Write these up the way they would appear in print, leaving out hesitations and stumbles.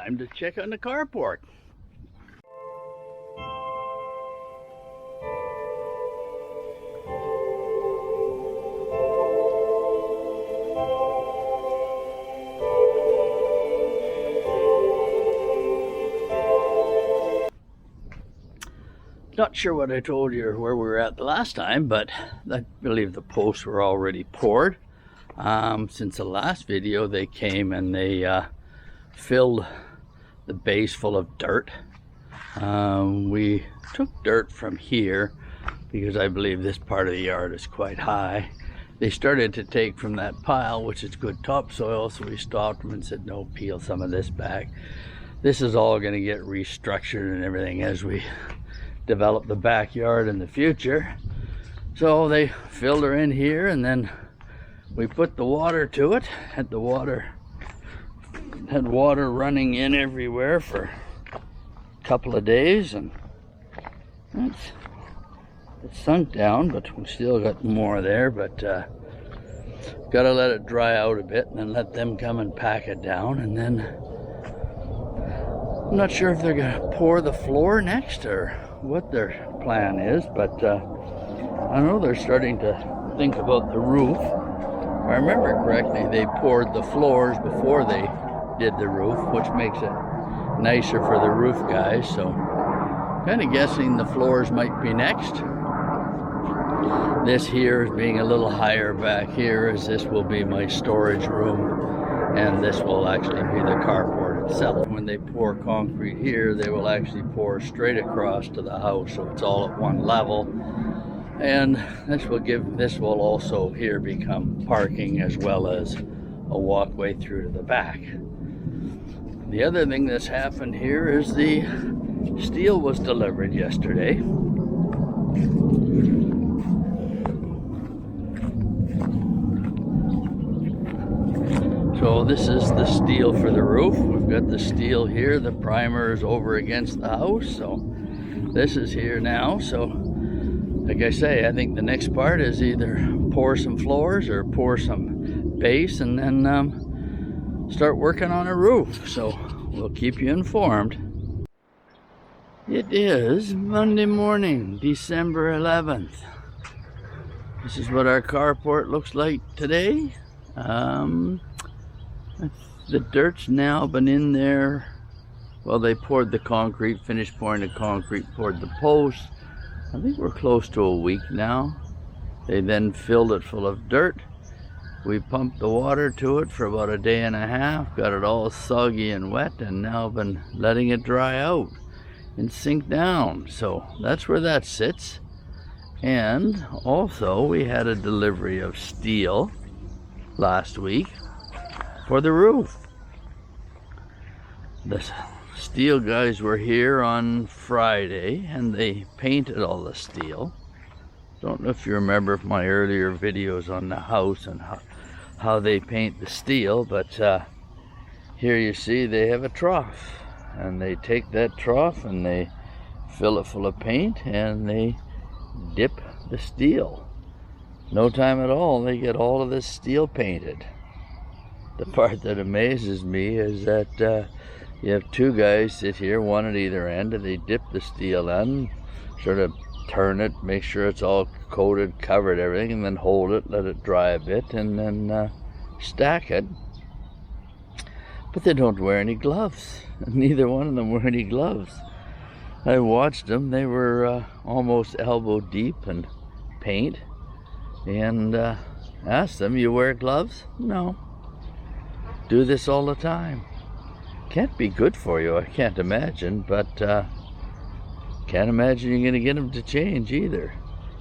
time to check on the carport. Not sure what I told you or where we were at the last time, but I believe the posts were already poured. Since the last video, they came and they filled the base full of dirt. We took dirt from here because I believe this part of the yard is quite high. They started to take from that pile, which is good topsoil, so we stopped them and said, no, peel some of this back. This is all going to get restructured and everything as we develop the backyard in the future. So they filled her in here, and then we put the water to it. Had water running in everywhere for a couple of days, and it's sunk down, but we still got more there. But gotta let it dry out a bit and then let them come and pack it down. And then I'm not sure if they're gonna pour the floor next or what their plan is, but I know they're starting to think about the roof. If I remember correctly, they poured the floors before they did the roof, which makes it nicer for the roof guys. So kind of guessing the floors might be next. This here is being a little higher back here, as this will be my storage room, and this will actually be the carport itself. When they pour concrete here, they will actually pour straight across to the house, so it's all at one level. And this will also here become parking as well as a walkway through to the back. The other thing that's happened here is the steel was delivered yesterday. So this is the steel for the roof. We've got the steel here. The primer is over against the house, so this is here now. So like I say, I think the next part is either pour some floors or pour some base and then start working on a roof. So we'll keep you informed. It is Monday morning, December 11th. This is what our carport looks like today. The dirt's now been in there. Well, they poured the concrete, finished pouring the concrete, poured the posts. I think we're close to a week now. They then filled it full of dirt. We pumped the water to it for about a day and a half, got it all soggy and wet, and now been letting it dry out and sink down. So that's where that sits. And also we had a delivery of steel last week for the roof. The steel guys were here on Friday and they painted all the steel. Don't know if you remember my earlier videos on the house and how they paint the steel, but here you see they have a trough, and they take that trough and they fill it full of paint and they dip the steel. No time at all, they get all of this steel painted. The part that amazes me is that you have two guys sit here, one at either end, and they dip the steel in, sort of turn it, make sure it's all coated, covered, everything, and then hold it, let it dry a bit, and then stack it. But they don't wear any gloves. Neither one of them wear any gloves. I watched them. They were almost elbow deep in paint, and asked them, you wear gloves? No. Do this all the time. Can't be good for you, I can't imagine, but can't imagine you're going to get them to change either.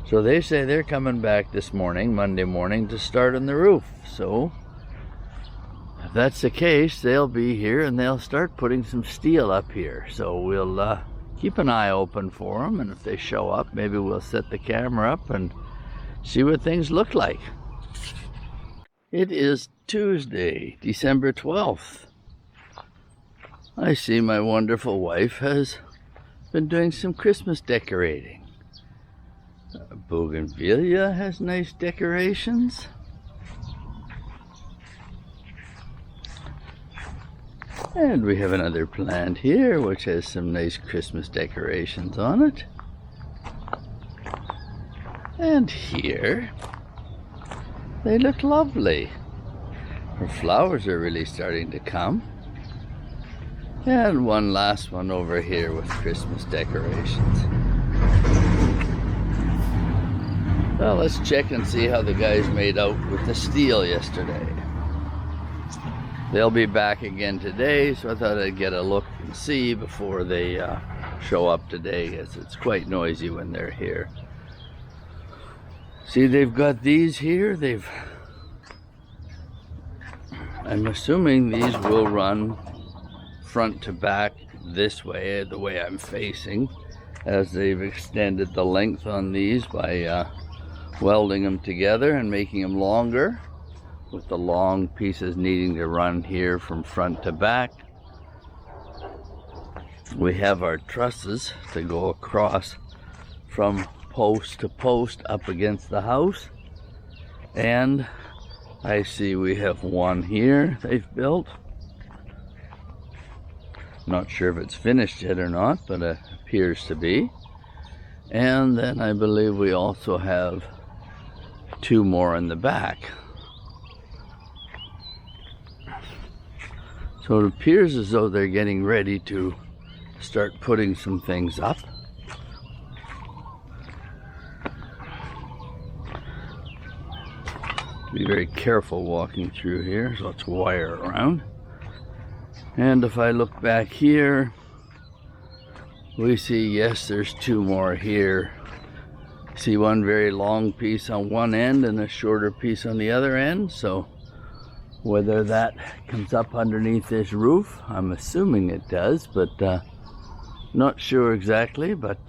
So they say they're coming back this morning, Monday morning, to start on the roof. So if that's the case, they'll be here and they'll start putting some steel up here. So we'll keep an eye open for them, and if they show up, maybe we'll set the camera up and see what things look like. It is Tuesday, December 12th. I see my wonderful wife has been doing some Christmas decorating. Bougainvillea has nice decorations. And we have another plant here which has some nice Christmas decorations on it. And here, they look lovely. Her flowers are really starting to come. And one last one over here with Christmas decorations. Well, let's check and see how the guys made out with the steel yesterday. They'll be back again today, so I thought I'd get a look and see before they show up today, as it's quite noisy when they're here. See, they've got these here. I'm assuming these will run front to back this way, the way I'm facing, as they've extended the length on these by welding them together and making them longer, with the long pieces needing to run here from front to back. We have our trusses to go across from post to post up against the house, and I see we have one here they've built. Not sure if it's finished yet or not, but it appears to be. And then I believe we also have two more in the back. So it appears as though they're getting ready to start putting some things up. Be very careful walking through here. There's lots of wire around. And if I look back here, we see, yes, there's two more here. See one very long piece on one end and a shorter piece on the other end. So whether that comes up underneath this roof, I'm assuming it does, but not sure exactly. But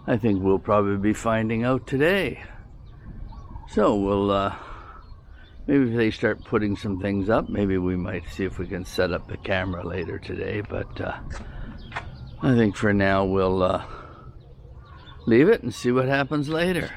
I think we'll probably be finding out today. So we'll maybe if they start putting some things up, maybe we might see if we can set up the camera later today. But I think for now we'll leave it and see what happens later.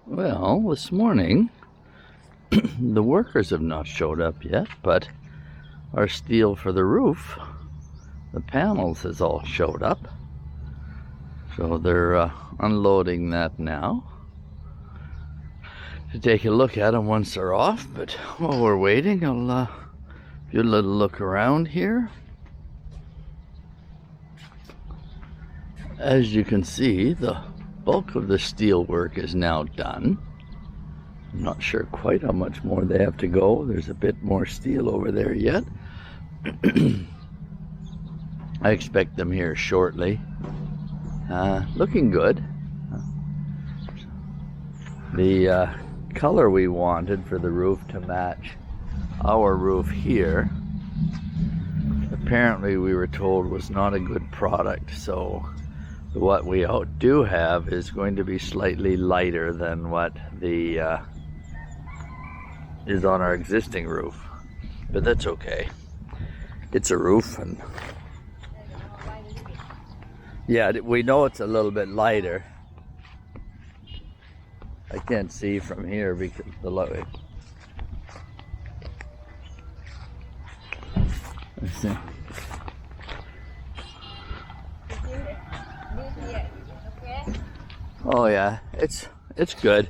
Well, this morning, the workers have not showed up yet, but our steel for the roof, the panels, has all showed up. So they're unloading that now to take a look at them once they're off. But while we're waiting, I'll do a little look around here. As you can see, the bulk of the steel work is now done. I'm not sure quite how much more they have to go. There's a bit more steel over there yet. I expect them here shortly. Looking good. The color we wanted for the roof to match our roof here, apparently we were told was not a good product, so what we do have is going to be slightly lighter than what the is on our existing roof, but that's okay. It's a roof, and Yeah, we know it's a little bit lighter. I can't see from here because the light. Let's see. Oh yeah, it's good.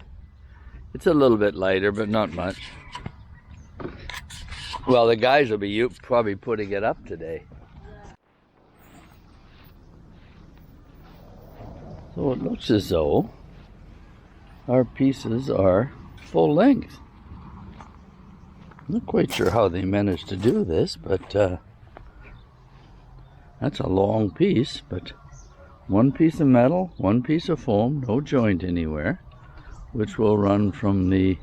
It's a little bit lighter, but not much. Well, the guys will be probably putting it up today. So it looks as though our pieces are full length. I'm not quite sure how they managed to do this, but that's a long piece, but one piece of metal, one piece of foam, no joint anywhere, which will run from the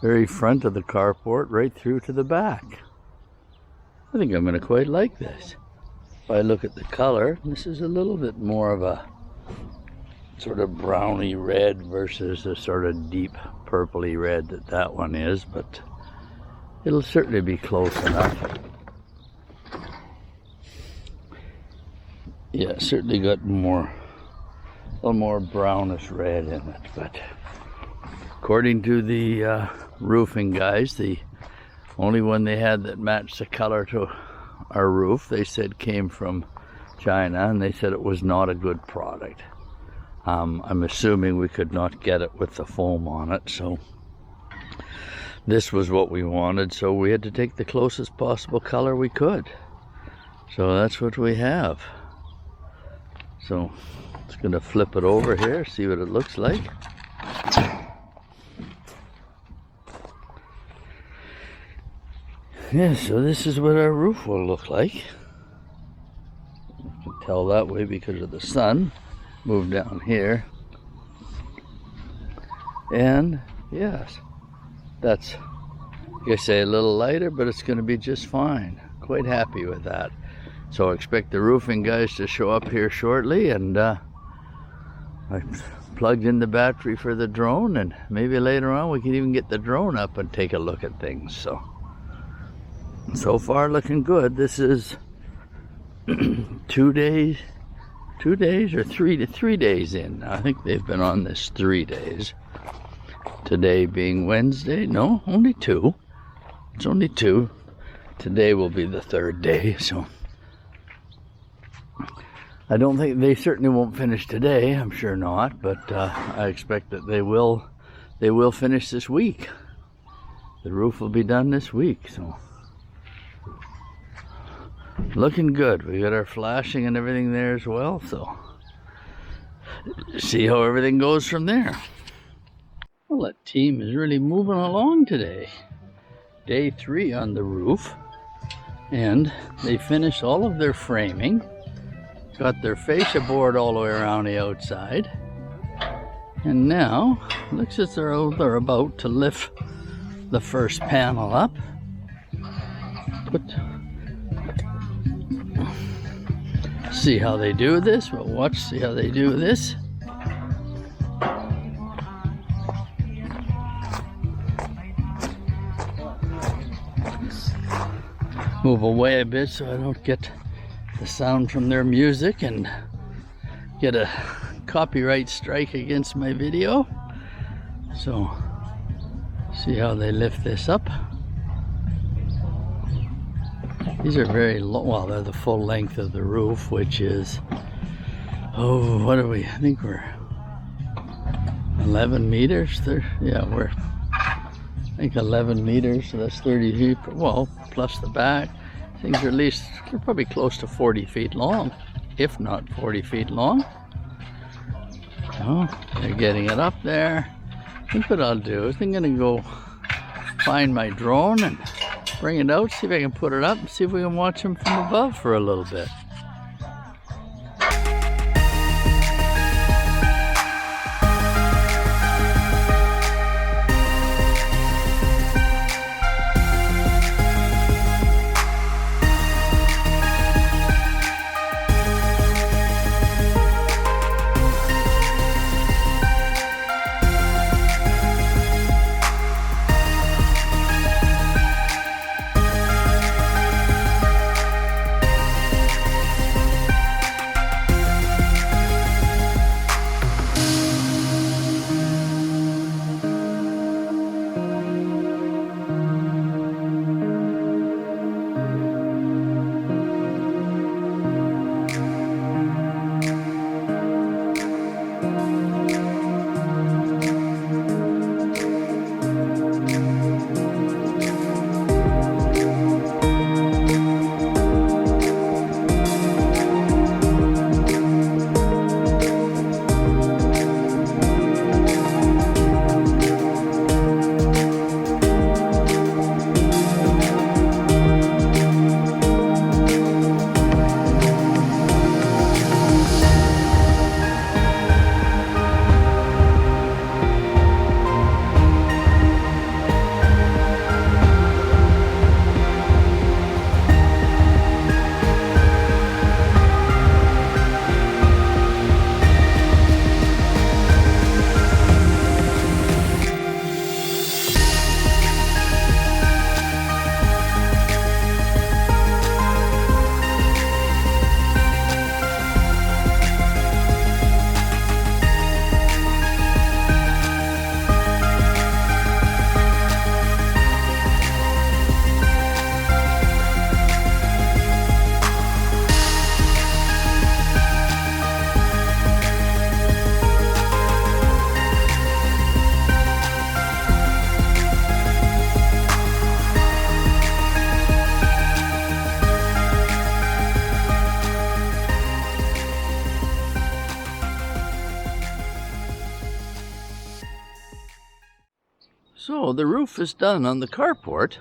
very front of the carport right through to the back. I think I'm going to quite like this. If I look at the color, this is a little bit more of a sort of browny red versus the sort of deep purpley red that one is, but it'll certainly be close enough. Yeah, certainly got a little more brownish red in it, but according to the roofing guys, the only one they had that matched the color to our roof, they said came from China, and they said it was not a good product. I'm assuming we could not get it with the foam on it, so this was what we wanted, so we had to take the closest possible color we could. So that's what we have. So it's going to flip it over here, see what it looks like. Yeah, so this is what our roof will look like. You can tell that way because of the sun. Move down here. And yes, that's, like I say, a little lighter, but it's going to be just fine. Quite happy with that. So I expect the roofing guys to show up here shortly, and I plugged in the battery for the drone, and maybe later on we can even get the drone up and take a look at things. So far looking good. This is 2 days or 3 days in. I think they've been on this 3 days. Today being Wednesday. No, only 2. It's only 2. Today will be the 3rd day, so I don't think they certainly won't finish today. I'm sure not, but I expect that they will finish this week. The roof will be done this week, so looking good. We got our flashing and everything there as well, so see how everything goes from there. Well, that team is really moving along today. Day 3 on the roof, and they finished all of their framing, got their fascia board all the way around the outside, and now looks as though they're about to lift the first panel up. See how they do this. We'll see how they do this. Move away a bit so I don't get the sound from their music and get a copyright strike against my video. So see how they lift this up. These are very low. Well, they're the full length of the roof, which is, oh, what are we? I think we're 11 meters. Yeah, we're, I think 11 meters, so that's 30 feet. Well, plus the back. Things are at least, they're probably close to 40 feet long, if not 40 feet long. Oh, they're getting it up there. I think what I'll do is I'm going to go find my drone and bring it out, see if I can put it up, and see if we can watch them from above for a little bit. So the roof is done on the carport.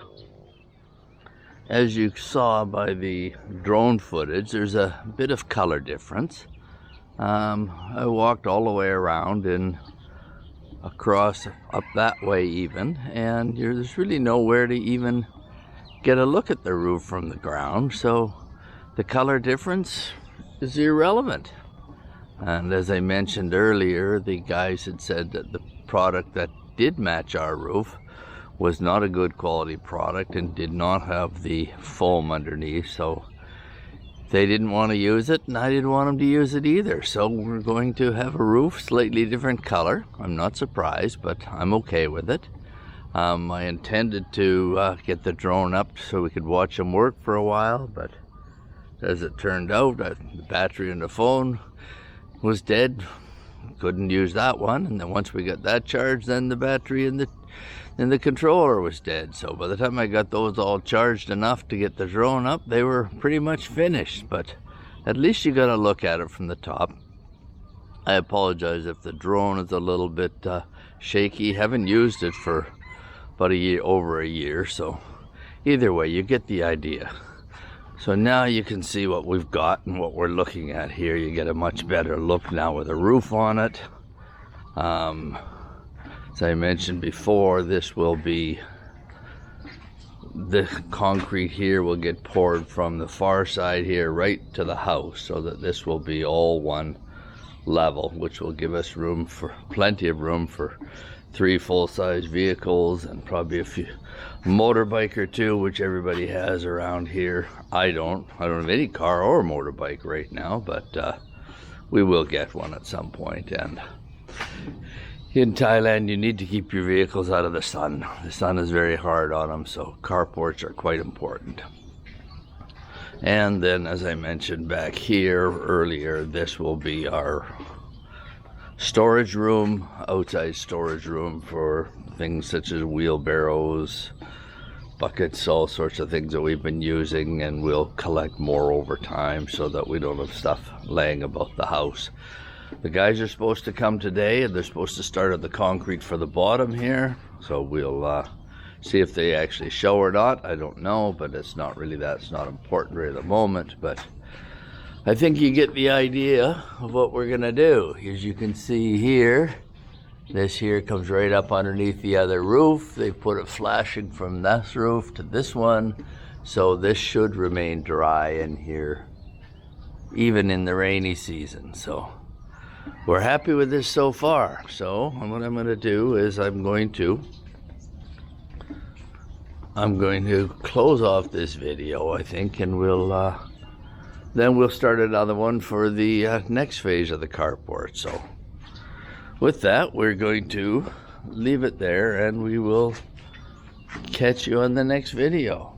As you saw by the drone footage, there's a bit of color difference. I walked all the way around and across up that way even, and there's really nowhere to even get a look at the roof from the ground, so the color difference is irrelevant. And as I mentioned earlier, the guys had said that the product that did match our roof was not a good quality product and did not have the foam underneath, so they didn't want to use it and I didn't want them to use it either. So we're going to have a roof slightly different color. I'm not surprised, but I'm okay with it. I intended to get the drone up so we could watch them work for a while, but as it turned out, the battery in the phone was dead. Couldn't use that one, and then once we got that charged, then the battery in the controller was dead. So by the time I got those all charged enough to get the drone up, they were pretty much finished. But at least you got to look at it from the top. I apologize if the drone is a little bit shaky. Haven't used it for about over a year, so either way, you get the idea. So now you can see what we've got and what we're looking at here. You get a much better look now with a roof on it. As I mentioned before, this will be, the concrete here will get poured from the far side here right to the house, so that this will be all one level, which will give us plenty of room for 3 full-size vehicles and probably a few motorbike or 2, which everybody has around here. I don't have any car or motorbike right now, but we will get one at some point. And in Thailand, you need to keep your vehicles out of the sun. The sun is very hard on them, so carports are quite important. And then, as I mentioned back here earlier, this will be our storage room, outside storage room for things such as wheelbarrows, buckets, all sorts of things that we've been using, and we'll collect more over time so that we don't have stuff laying about the house. The guys are supposed to come today, and they're supposed to start at the concrete for the bottom here, so we'll see if they actually show or not. I don't know, but it's not important right at the moment. But I think you get the idea of what we're gonna do. As you can see here, this here comes right up underneath the other roof. They put it flashing from this roof to this one, so this should remain dry in here even in the rainy season. So we're happy with this so far. So what I'm gonna do is I'm going to close off this video, I think, and then we'll start another one for the next phase of the carport. So with that, we're going to leave it there, and we will catch you on the next video.